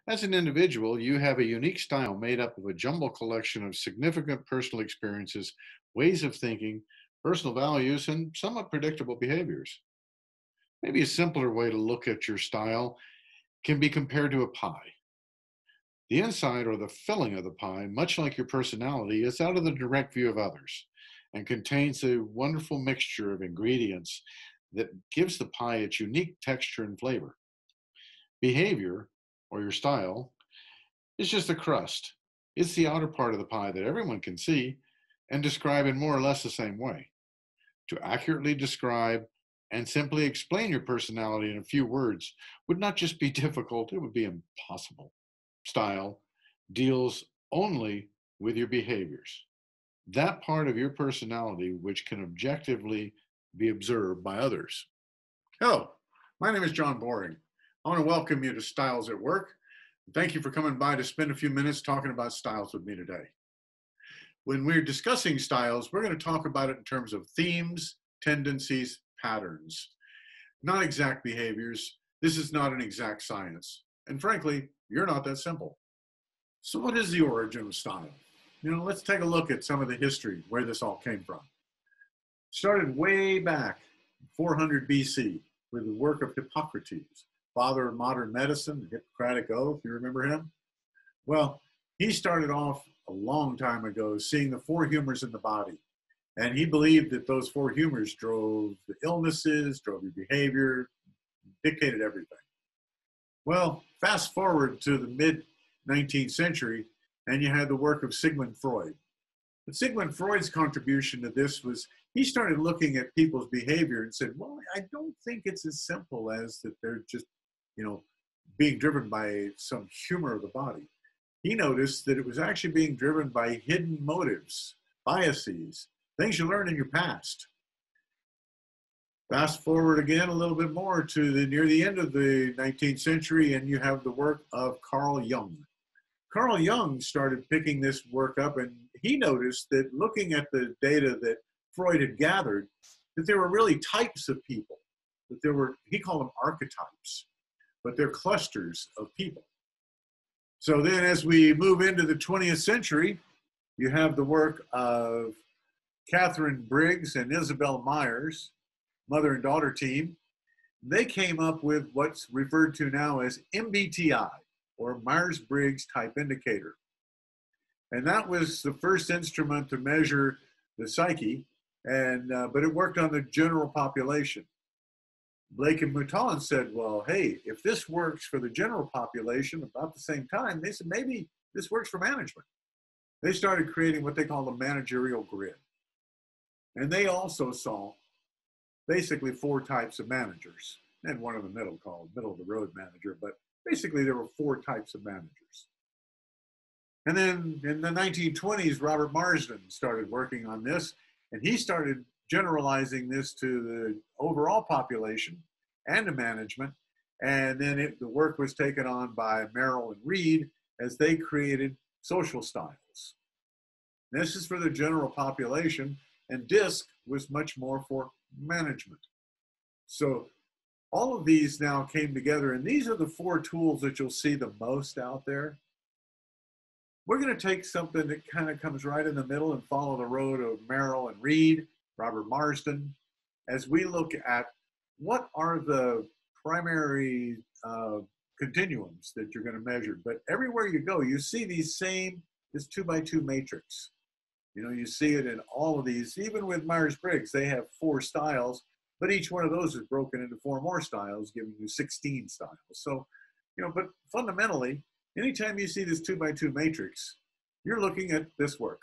As an individual, you have a unique style made up of a jumble collection of significant personal experiences, ways of thinking, personal values, and somewhat predictable behaviors. Maybe a simpler way to look at your style can be compared to a pie. The inside or the filling of the pie, much like your personality, is out of the direct view of others and contains a wonderful mixture of ingredients that gives the pie its unique texture and flavor. Behavior, or your style, is just the crust. It's the outer part of the pie that everyone can see and describe in more or less the same way. To accurately describe and simply explain your personality in a few words would not just be difficult, it would be impossible. Style deals only with your behaviors, that part of your personality which can objectively be observed by others. Hello, my name is John Boring. I want to welcome you to Styles at Work. Thank you for coming by to spend a few minutes talking about styles with me today. When we're discussing styles, we're going to talk about it in terms of themes, tendencies, patterns, not exact behaviors. This is not an exact science. And frankly, you're not that simple. So what is the origin of style? Let's take a look at some of the history, where this all came from. Started way back, 400 BC, with the work of Hippocrates, father of modern medicine, the Hippocratic Oath. You remember him? Well, he started off a long time ago seeing the four humors in the body. And he believed that those four humors drove the illnesses, drove your behavior, dictated everything. Well, fast forward to the mid-19th century, and you had the work of Sigmund Freud. But Sigmund Freud's contribution to this was he started looking at people's behavior and said, well, I don't think it's as simple as that they're just, being driven by some humor of the body. He noticed that it was actually being driven by hidden motives, biases, things you learned in your past. Fast forward again a little bit more to near the end of the 19th century, and you have the work of Carl Jung. Carl Jung started picking this work up, and he noticed that looking at the data that Freud had gathered, that there were really types of people, that there were, he called them archetypes, but they're clusters of people. So then as we move into the 20th century, you have the work of Catherine Briggs and Isabel Myers, mother and daughter team. They came up with what's referred to now as MBTI, or Myers-Briggs Type Indicator. And that was the first instrument to measure the psyche, but it worked on the general population. Blake and Mouton said, well, hey, if this works for the general population about the same time, they said, maybe this works for management. They started creating what they call the managerial grid. And they also saw basically four types of managers, and one in the middle called middle of the road manager, but basically there were four types of managers. And then in the 1920s, Robert Marsden started working on this, and he started generalizing this to the overall population and to management. And then the work was taken on by Merrill and Reed as they created social styles. This is for the general population, and DISC was much more for management. So all of these now came together, and these are the four tools that you'll see the most out there. We're going to take something that kind of comes right in the middle and follow the road of Merrill and Reed, Robert Marsden, as we look at what are the primary continuums that you're going to measure. But everywhere you go, you see this 2x2 matrix. You see it in all of these. Even with Myers-Briggs, they have 4 styles, but each one of those is broken into 4 more styles, giving you 16 styles. So, but fundamentally, anytime you see this 2x2 matrix, you're looking at this work.